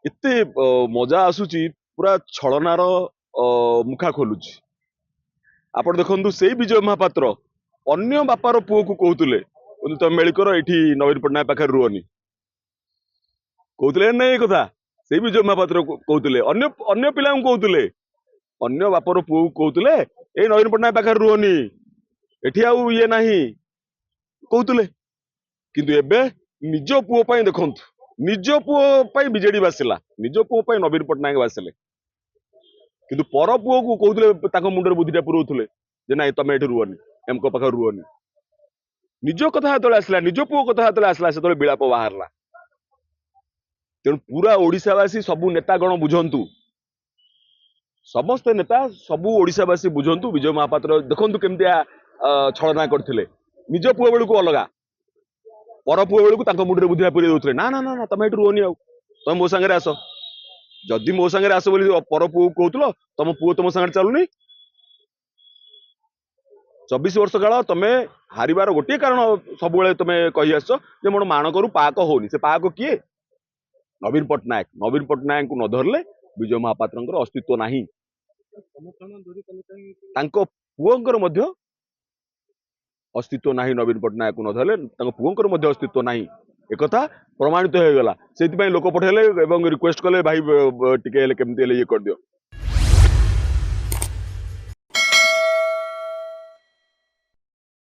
एते मजा आसुची पूरा छलनार मुखा खोलुची। आपण देखंतु सेई विजय महापात्र अन्य बापार पुओ को कहतुले तुम मेल कर एठी नवीन पट्टनायक पाखे रुहनी कहतुले नहीं कथा सेई विजय महापात्र कहतुले अन्य अन्य पिला कहतुले अन्य बापर पुओ को कहतुले ए नवीन पट्टनायक पाखे रुहनी एठी आउ ये नाही कहतुले किंतु एबे निज पुओ पई देखंतु निज पुओ पई बीजेडी बासिला निज पुओ पई नवीन पट्टनायक बासिले किंतु पर पुओ को कहतुले ताको मुंडर बुद्धिटा पुरौतुले जे नाही तमे एठी रुहनी एमको पाखे रुहनी निज कथा हतले आसला निज पुओ कथा हतले आसला से विलाप बाहरला तेणु पूरा ओडिशावासी सबू नेता गण बुझंतु समस्त नेता सबू ओडिशावासी बुझंतु विजय महापात्र देखंतु केमतिया छलना करथिले निज पुओ बेलू को अलगा पर पुओ बेलू ताको मुंडरे बुद्धिटा पुरै दउथले ना ना ना तमे एठी रुहनी आउ तमे मो संगे आस जदि मो संगे आस बोली पर पुओ कहतुलो तम पुओ तम संगे चलुनी 24 वर्ष काल तमे हारिबार गोटे कारण सब तमे कही आस मोर माणकरू पाक होनी से पाक किए नवीन पट्टनायक को न धरले विजय महापात्र अस्तित्व नाही तांको पुओंकर मध्य अस्तित्व नाही नवीन पट्टनायक को न धरले तांको पुओंकर मध्य अस्तित्व नाही एकथा प्रमाणित हो गला से लोक पठेले एवं रिक्वेस्ट कले भाई टिके केमती ये कर दियो